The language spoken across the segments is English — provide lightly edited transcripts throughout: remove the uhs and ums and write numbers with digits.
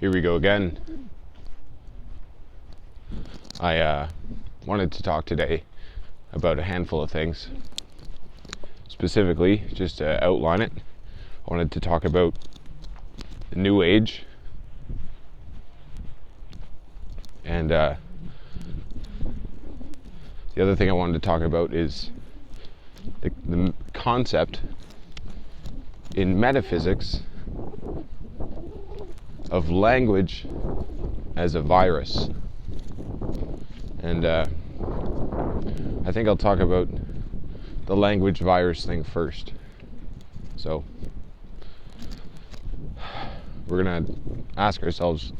Here we go again. I wanted to talk today about a handful of things. Specifically, just to outline it, I wanted to talk about the New Age and the other thing I wanted to talk about is the concept in metaphysics of language as a virus. And I think I'll talk about the language virus thing first. So we're gonna ask ourselves,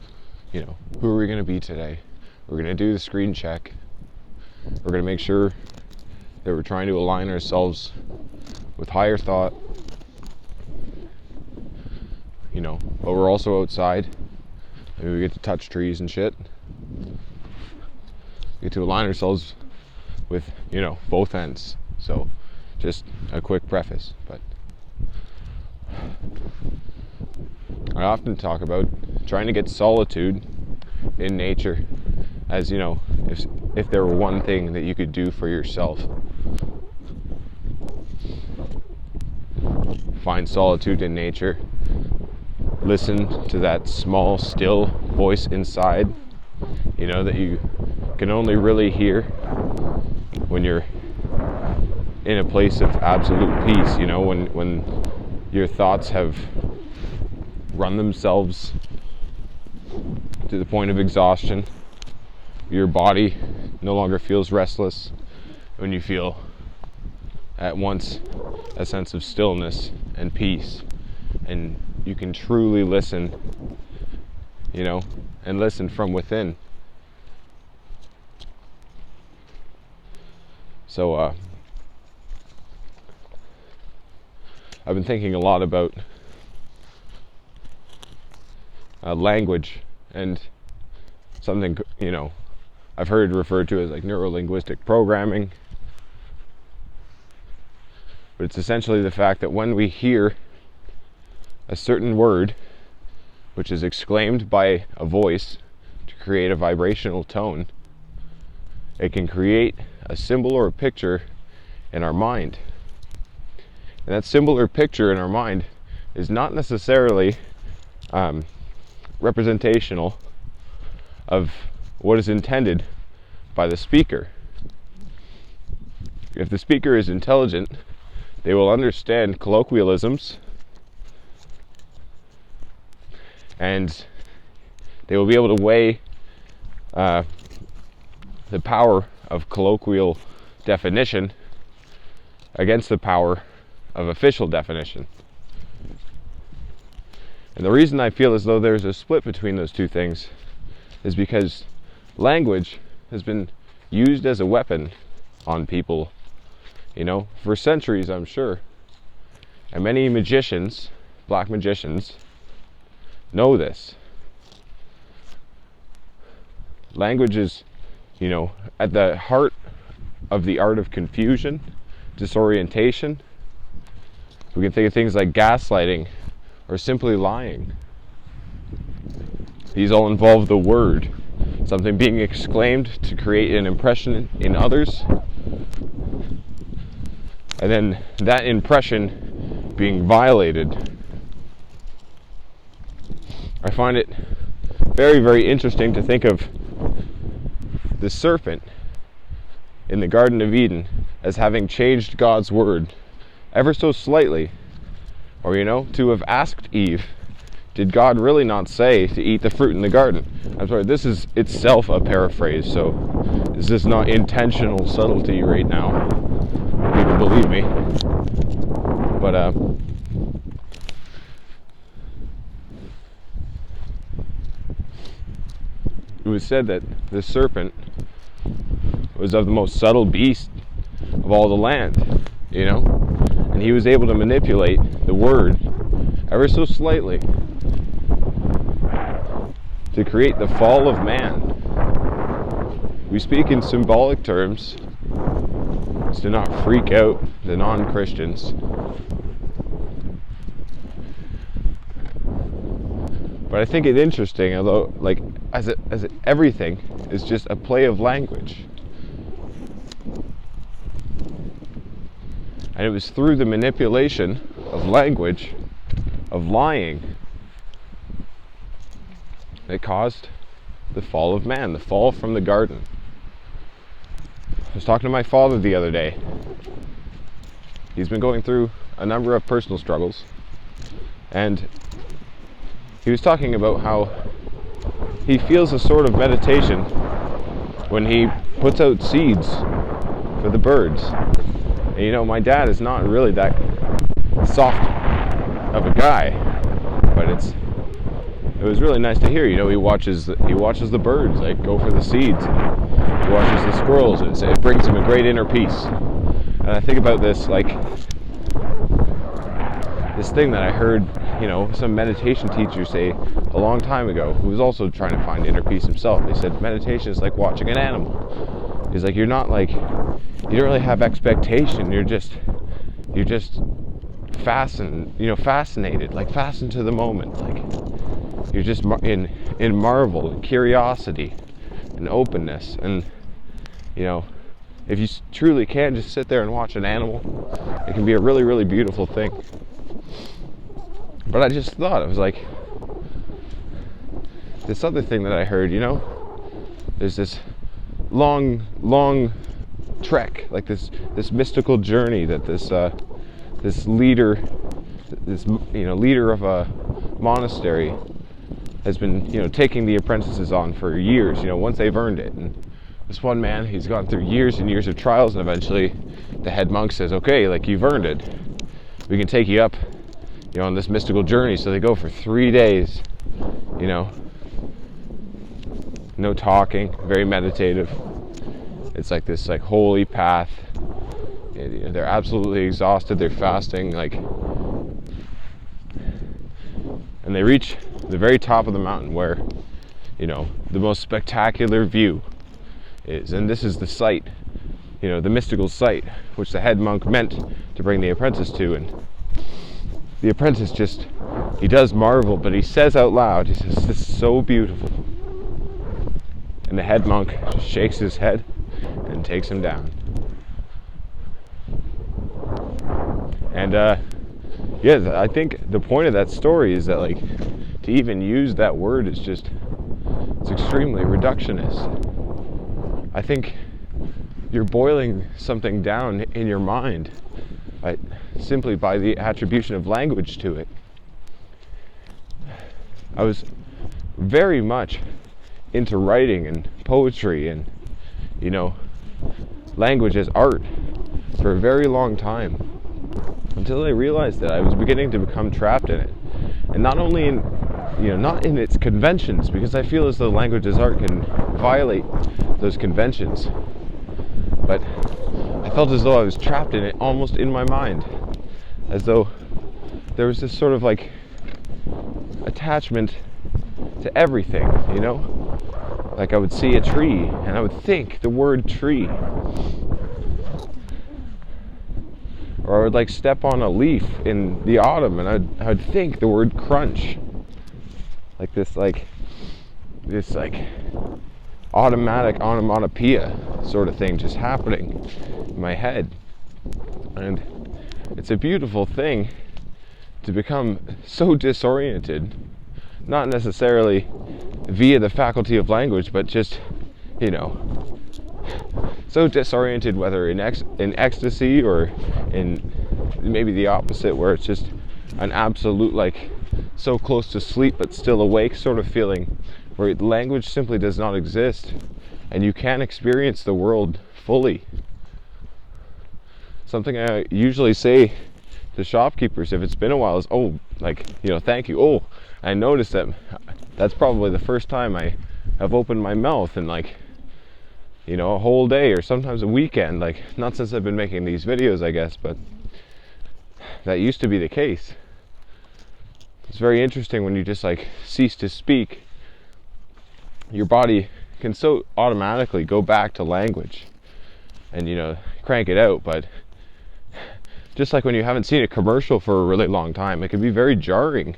who are we gonna be today? We're gonna do the screen check. We're gonna make sure that we're trying to align ourselves with higher thought, but we're also outside. Maybe we get to touch trees and shit. We get to align ourselves with, both ends. So, just a quick preface, but I often talk about trying to get solitude in nature as, if there were one thing that you could do for yourself. Find solitude in nature. Listen to that small, still voice inside, that you can only really hear when you're in a place of absolute peace, when your thoughts have run themselves to the point of exhaustion. Your body no longer feels restless, when you feel at once a sense of stillness and peace, and you can truly listen, and listen from within. So I've been thinking a lot about language and something, I've heard referred to as like neuro-linguistic programming. But it's essentially the fact that when we hear a certain word, which is exclaimed by a voice to create a vibrational tone, it can create a symbol or a picture in our mind. And that symbol or picture in our mind is not necessarily representational of what is intended by the speaker. If the speaker is intelligent, they will understand colloquialisms, and they will be able to weigh the power of colloquial definition against the power of official definition. And the reason I feel as though there's a split between those two things is because language has been used as a weapon on people, for centuries, I'm sure. And many magicians, black magicians, know this. Language is, at the heart of the art of confusion, disorientation. We can think of things like gaslighting or simply lying. These all involve the word, something being exclaimed to create an impression in others, and then that impression being violated. I find it very, very interesting to think of the serpent in the Garden of Eden as having changed God's word ever so slightly, or to have asked Eve, did God really not say to eat the fruit in the garden? I'm sorry, this is itself a paraphrase, so this is not intentional subtlety right now. People believe me. But it was said that the serpent was of the most subtle beast of all the land, and he was able to manipulate the word ever so slightly to create the fall of man. We speak in symbolic terms to not freak out the non-Christians. But I think it's interesting, although like everything is just a play of language. And it was through the manipulation of language, of lying, that caused the fall of man, the fall from the garden. I was talking to my father the other day. He's been going through a number of personal struggles, and he was talking about how he feels a sort of meditation when he puts out seeds for the birds. And you know, my dad is not really that soft of a guy, but it was really nice to hear. You know, he watches the birds like go for the seeds. He watches the squirrels, and it brings him a great inner peace. And I think about this like this thing that I heard, you know, some meditation teacher say a long time ago, who was also trying to find inner peace himself. He said meditation is like watching an animal. He's like, you don't really have expectation. You're just fascinated, like fastened to the moment. Like you're just in marvel and curiosity and openness. And you know, if you truly can just sit there and watch an animal, it can be a really, really beautiful thing. But I just thought, I was like, this other thing that I heard, you know, there's this long trek, like this mystical journey that this leader of a monastery has been, you know, taking the apprentices on for years, you know, once they've earned it. And this one man, he's gone through years and years of trials, and eventually the head monk says, okay, like you've earned it. We can take you up, you know, on this mystical journey. So they go for 3 days, you know, no talking, very meditative. It's like this like holy path. They're absolutely exhausted, they're fasting, like, and they reach the very top of the mountain where, you know, the most spectacular view is. And this is the site, you know, the mystical site, which the head monk meant to bring the apprentice to. And the apprentice he does marvel, but he says out loud, he says, this is so beautiful. And the head monk just shakes his head and takes him down. And yeah, I think the point of that story is that, like, to even use that word is just, it's extremely reductionist. I think you're boiling something down in your mind simply by the attribution of language to it. I was very much into writing and poetry and, you know, language as art for a very long time, until I realized that I was beginning to become trapped in it. And not only in, you know, not in its conventions, because I feel as though language as art can violate those conventions, but I felt as though I was trapped in it, almost in my mind, as though there was this sort of like attachment to everything, you know? Like I would see a tree and I would think the word tree, or I would like step on a leaf in the autumn and I would think the word crunch. Like this automatic onomatopoeia sort of thing just happening in my head. And it's a beautiful thing to become so disoriented, not necessarily via the faculty of language, but just, you know, so disoriented, whether in ecstasy or in maybe the opposite, where it's just an absolute, like, so close to sleep but still awake sort of feeling, where language simply does not exist and you can't experience the world fully. Something I usually say to shopkeepers if it's been a while is, oh, like, you know, thank you. Oh, I noticed that that's probably the first time I have opened my mouth in, like, you know, a whole day or sometimes a weekend. Like, not since I've been making these videos, I guess, but that used to be the case. It's very interesting when you just like cease to speak, your body can so automatically go back to language and, you know, crank it out. But just like when you haven't seen a commercial for a really long time, it can be very jarring.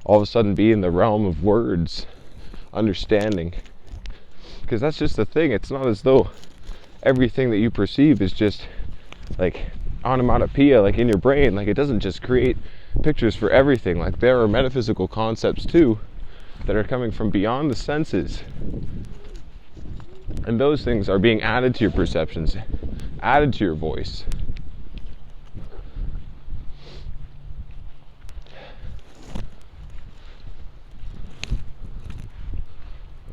all of a sudden be in the realm of words, understanding. Because that's just the thing. It's not as though everything that you perceive is just like onomatopoeia, like in your brain. Like, it doesn't just create pictures for everything. Like, there are metaphysical concepts too that are coming from beyond the senses, and those things are being added to your perceptions, added to your voice.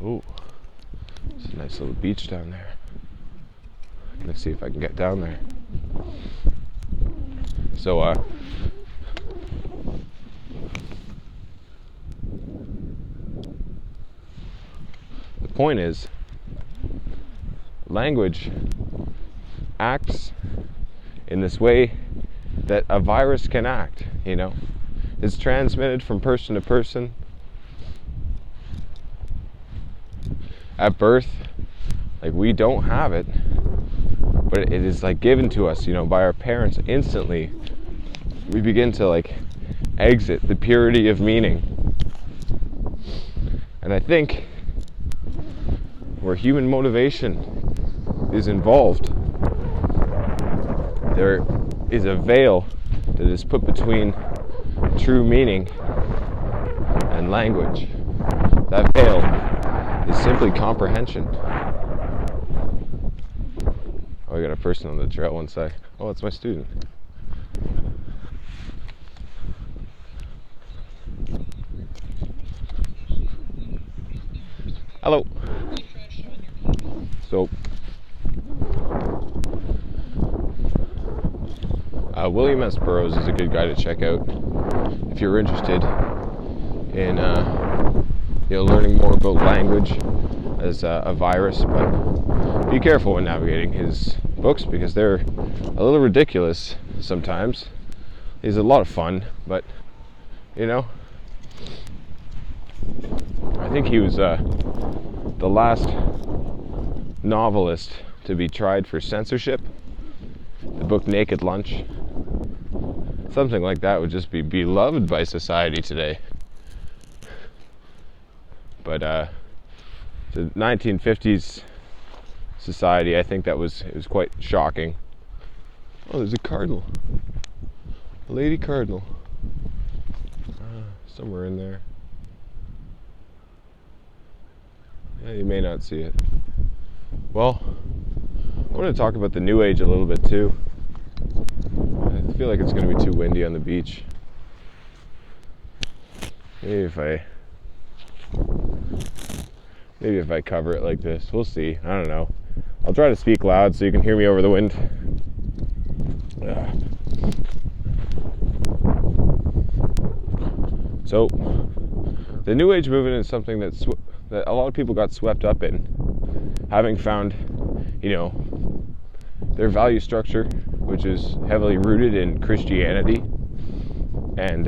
Ooh, it's a nice little beach down there. I'm gonna see if I can get down there. So, the point is, language acts in this way that a virus can act, you know? It's transmitted from person to person. At birth, like, we don't have it, but it is like given to us, you know, by our parents instantly. We begin to like exit the purity of meaning. And I think where human motivation is involved, there is a veil that is put between true meaning and language. That veil is simply comprehension. Oh, I got a person on the trail, one sec. Oh, it's my student. Hello. So, William S. Burroughs is a good guy to check out if you're interested in learning more about language as a virus. But be careful when navigating his books, because they're a little ridiculous sometimes. He's a lot of fun, but you know, I think he was the last novelist to be tried for censorship. The book Naked Lunch, something like that, would just be beloved by society today. But the 1950s society, I think it was quite shocking. Oh, there's a cardinal, a lady cardinal, somewhere in there. Yeah, you may not see it. Well, I want to talk about the New Age a little bit too. I feel like it's going to be too windy on the beach. Maybe if I cover it like this, we'll see. I don't know. I'll try to speak loud so you can hear me over the wind. So, the New Age movement is something that a lot of people got swept up in, having found, you know, their value structure, which is heavily rooted in Christianity and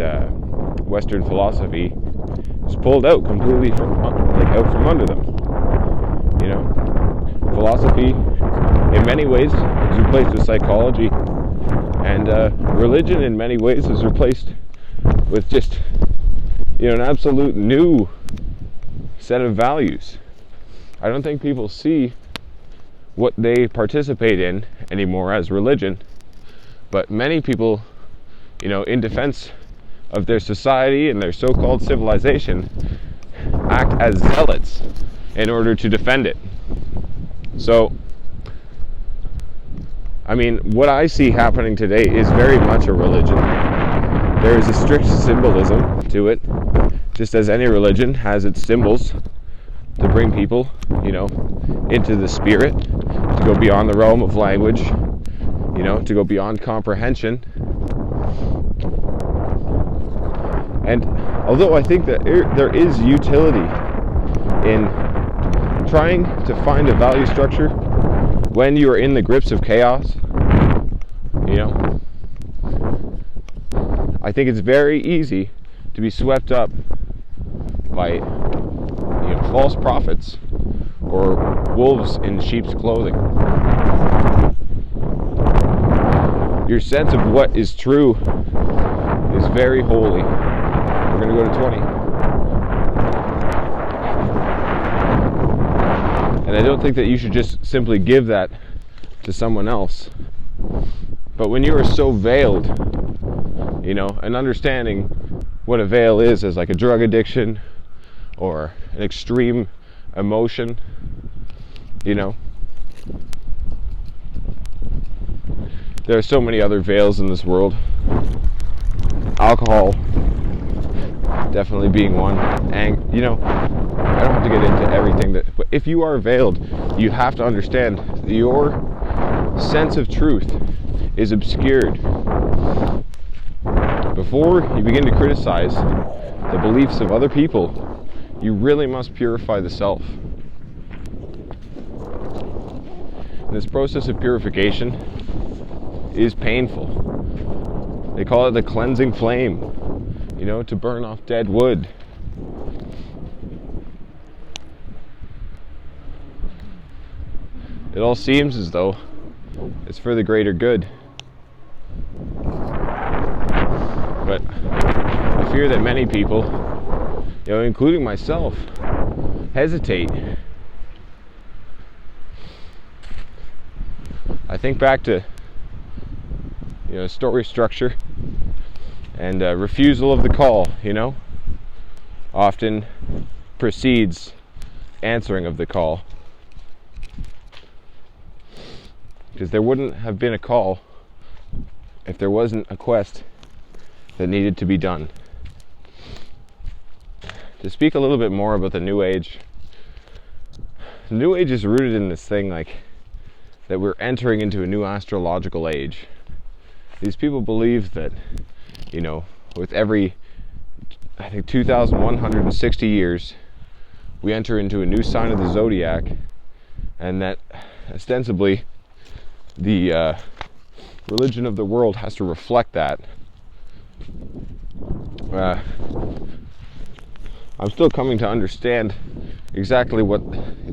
Western philosophy, is pulled out completely out from under them. You know, philosophy in many ways is replaced with psychology, and religion in many ways is replaced with just, you know, an absolute new set of values. I don't think people see what they participate in anymore as religion, but many people, you know, in defense of their society and their so-called civilization, act as zealots in order to defend it. So, I mean, what I see happening today is very much a religion. There is a strict symbolism to it, just as any religion has its symbols to bring people, you know, into the spirit, to go beyond the realm of language, you know, to go beyond comprehension. And although I think that there is utility in trying to find a value structure when you are in the grips of chaos, you know, I think it's very easy to be swept up by, you know, false prophets or wolves in sheep's clothing. Your sense of what is true is very holy. we're going to go to 20. And I don't think that you should just simply give that to someone else. But when you are so veiled, and understanding what a veil is as like a drug addiction or an extreme emotion, there are so many other veils in this world. Alcohol definitely being one. And I don't have to get into everything but if you are veiled, you have to understand that your sense of truth is obscured. Before you begin to criticize the beliefs of other people, you really must purify the self. This process of purification is painful. They call it the cleansing flame, to burn off dead wood. It all seems as though it's for the greater good. But I fear that many people, including myself, hesitate. I think back to story structure and refusal of the call, often precedes answering of the call. Because there wouldn't have been a call if there wasn't a quest that needed to be done. To speak a little bit more about the New Age, the New Age is rooted in this thing that we're entering into a new astrological age. These people believe that, with every, 2,160 years, we enter into a new sign of the zodiac, and that ostensibly the religion of the world has to reflect that. I'm still coming to understand exactly what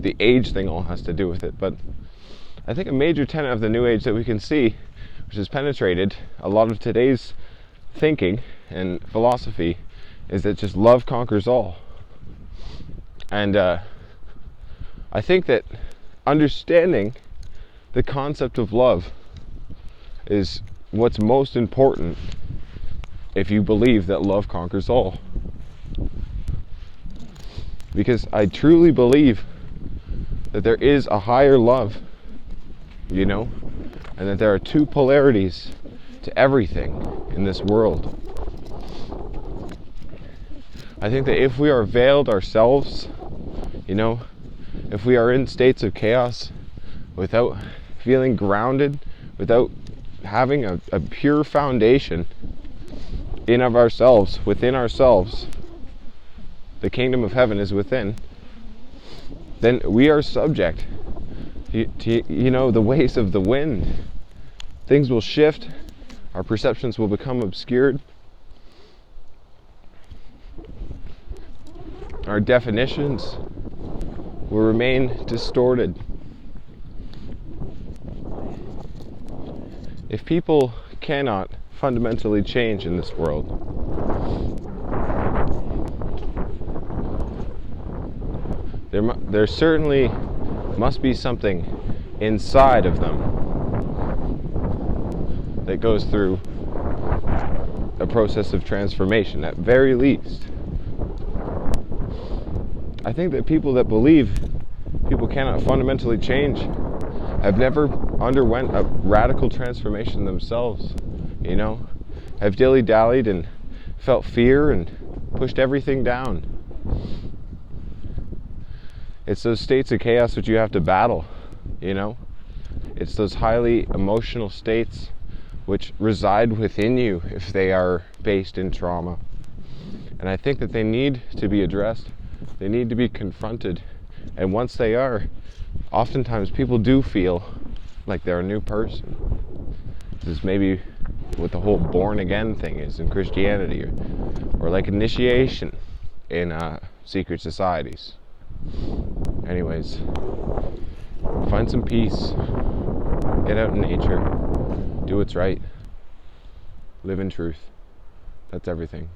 the age thing all has to do with it, but I think a major tenet of the New Age that we can see, which has penetrated a lot of today's thinking and philosophy, is that just love conquers all. And I think that understanding the concept of love is what's most important if you believe that love conquers all. Because I truly believe that there is a higher love, and that there are two polarities to everything in this world. I think that if we are veiled ourselves, if we are in states of chaos without feeling grounded, without having a pure foundation within ourselves, the kingdom of heaven is within, then we are subject to the ways of the wind. Things will shift, our perceptions will become obscured, our definitions will remain distorted. If people cannot fundamentally change in this world, there certainly must be something inside of them that goes through a process of transformation, at very least. I think that people that believe people cannot fundamentally change have never underwent a radical transformation themselves, have dilly-dallied and felt fear and pushed everything down. It's those states of chaos which you have to battle, It's those highly emotional states which reside within you if they are based in trauma. And I think that they need to be addressed. They need to be confronted. And once they are, oftentimes people do feel like they're a new person. This is maybe what the whole born again thing is in Christianity, or like initiation in secret societies. Anyways, find some peace, get out in nature, do what's right, live in truth. That's everything.